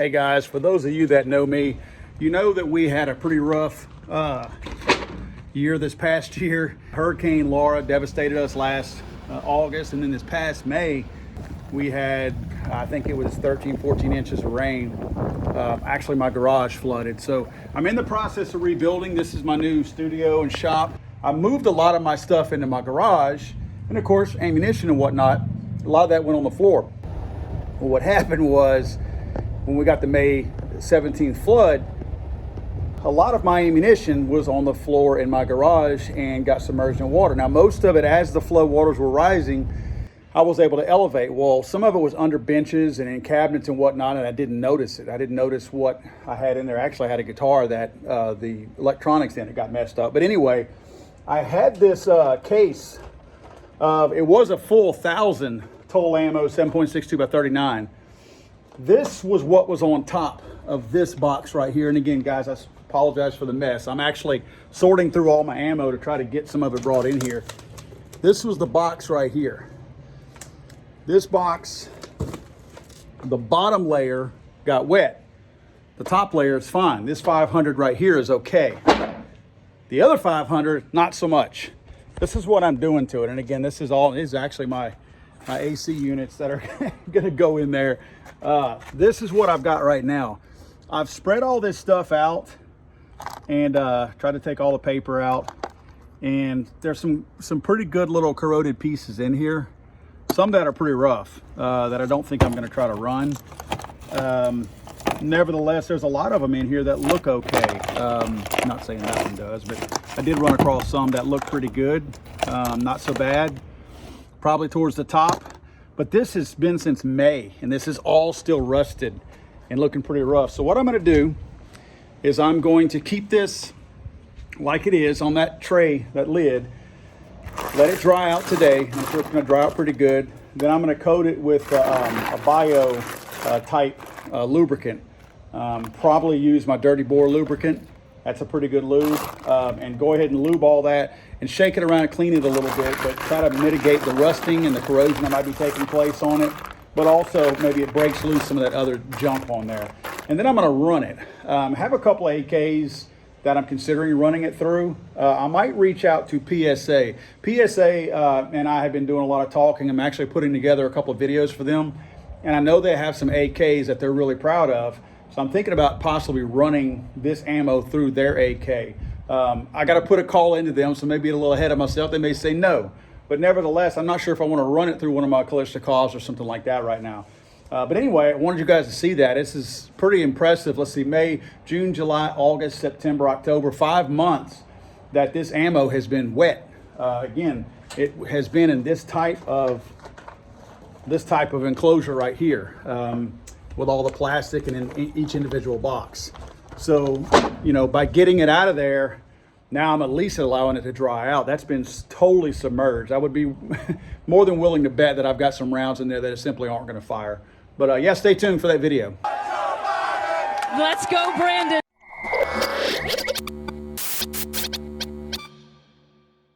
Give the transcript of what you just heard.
Hey guys, for those of you that know me, you know that we had a pretty rough year this past year. Hurricane Laura devastated us last August, and then this past May, we had, I think it was 13, 14 inches of rain. Actually, my garage flooded. So I'm in the process of rebuilding. This is my new studio and shop. I moved a lot of my stuff into my garage, and of course, ammunition and whatnot. A lot of that went on the floor. Well, what happened was, when we got the May 17th flood, a lot of my ammunition was on the floor in my garage and got submerged in water. Now, most of it, as the flood waters were rising, I was able to elevate. Well, some of it was under benches and in cabinets and whatnot, and I didn't notice it. I didn't notice what I had in there. Actually, I had a guitar that the electronics in it got messed up. But anyway, I had this case of, it was a full 1,000 total ammo, 7.62 by 39. This was what was on top of this box right here. And again, guys, I apologize for the mess. I'm actually sorting through all my ammo to try to get some of it brought in here. This was the box right here. This box, the bottom layer got wet. The top layer is fine. This 500 right here is okay. The other 500, not so much. This is what I'm doing to it. And again, this is actually my AC units that are going to go in there. This is what I've got right now. I've spread all this stuff out and tried to take all the paper out. And there's some pretty good little corroded pieces in here. Some that are pretty rough that I don't think I'm going to try to run. Nevertheless, there's a lot of them in here that look okay. I'm not saying that one does, but I did run across some that look pretty good. Not so bad. Probably towards the top. But this has been since May, and this is all still rusted and looking pretty rough. So what I'm going to do is I'm going to keep this like it is on that tray, that lid. Let it dry out today. I'm sure it's going to dry out pretty good. Then I'm going to coat it with a bio type lubricant. Probably use my Dirty Bore lubricant. That's a pretty good lube. And go ahead and lube all that and shake it around and clean it a little bit, but try to mitigate the rusting and the corrosion that might be taking place on it. But also maybe it breaks loose some of that other junk on there. And then I'm going to run it. I have a couple of AKs that I'm considering running it through. I might reach out to PSA. PSA and I have been doing a lot of talking. I'm actually putting together a couple of videos for them. And I know they have some AKs that they're really proud of. So I'm thinking about possibly running this ammo through their AK. I got to put a call into them, so maybe a little ahead of myself. They may say no. But nevertheless, I'm not sure if I want to run it through one of my Kalashnikovs or something like that right now. But anyway, I wanted you guys to see that. This is pretty impressive. Let's see, May, June, July, August, September, October, 5 months that this ammo has been wet. Again, it has been in this type of enclosure right here with all the plastic and in each individual box. So, you know, by getting it out of there, now I'm at least allowing it to dry out. That's been totally submerged. I would be more than willing to bet that I've got some rounds in there that simply aren't going to fire. But yeah, stay tuned for that video. Let's go, Brandon.